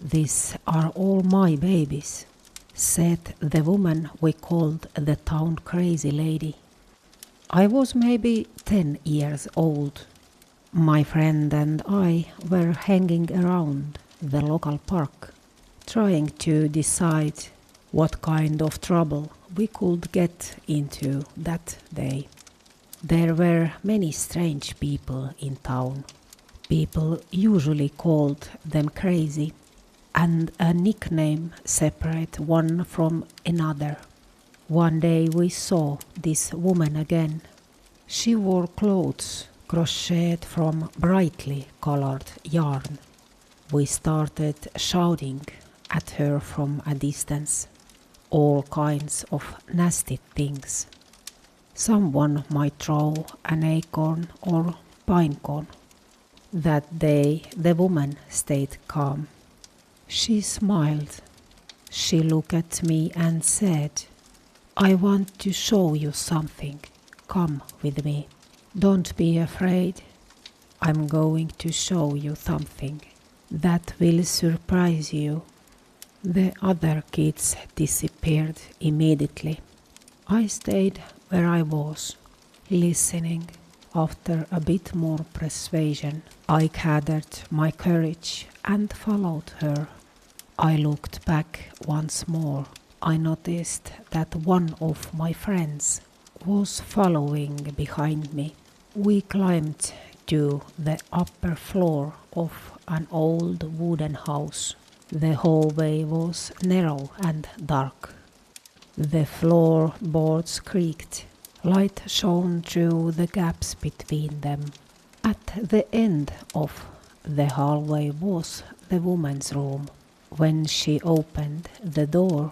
"These are all my babies," said the woman we called the town crazy lady. I was maybe 10 years old. My friend and I were hanging around the local park, trying to decide what kind of trouble we could get into that day. There were many strange people in town. People usually called them crazy, and a nickname separate one from another. One day we saw this woman again. She wore clothes crocheted from brightly colored yarn. We started shouting at her from a distance, all kinds of nasty things. Someone might throw an acorn or pine cone. That day the woman stayed calm. She smiled. She looked at me and said, "I want to show you something. Come with me. Don't be afraid. I'm going to show you something that will surprise you." The other kids disappeared immediately. I stayed where I was, listening. After a bit more persuasion, I gathered my courage and followed her. I looked back once more. I noticed that one of my friends was following behind me. We climbed to the upper floor of an old wooden house. The hallway was narrow and dark. The floorboards creaked. Light shone through the gaps between them. At the end of the hallway was the woman's room. When she opened the door,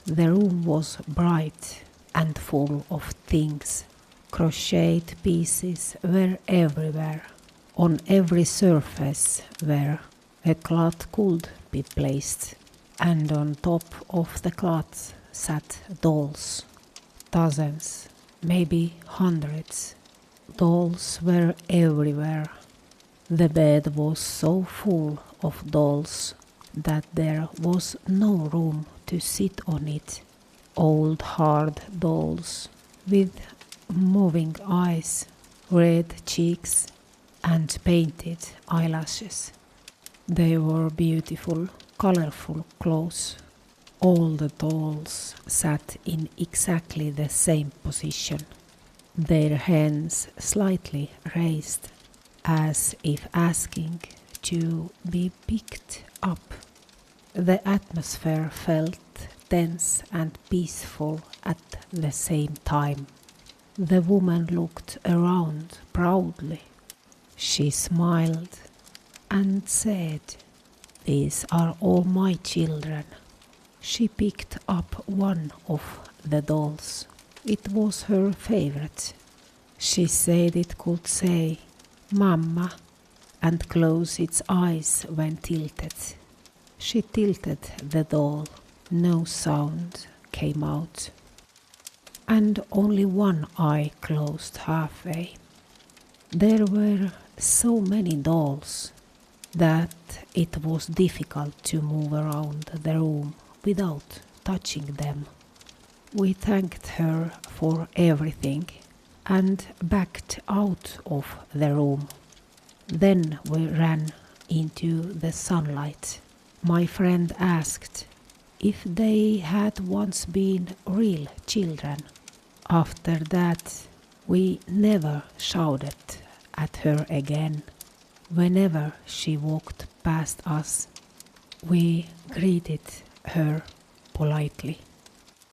the room was bright and full of things. Crocheted pieces were everywhere. On every surface where a cloth could be placed, and on top of the cloth sat dolls. Dozens, maybe hundreds. Dolls were everywhere. The bed was so full of dolls that there was no room to sit on it. Old hard dolls with moving eyes, red cheeks, and painted eyelashes. They wore beautiful, colorful clothes. All the dolls sat in exactly the same position, their hands slightly raised, as if asking to be picked up. The atmosphere felt tense and peaceful at the same time. The woman looked around proudly. She smiled and said, "These are all my children." She picked up one of the dolls. It was her favorite. She said it could say, "Mamma," and close its eyes when tilted. She tilted the doll. No sound came out, and only one eye closed halfway. There were so many dolls that it was difficult to move around the room without touching them. We thanked her for everything and backed out of the room. Then we ran into the sunlight. My friend asked if they had once been real children. After that, we never shouted at her again. Whenever she walked past us, we greeted her politely.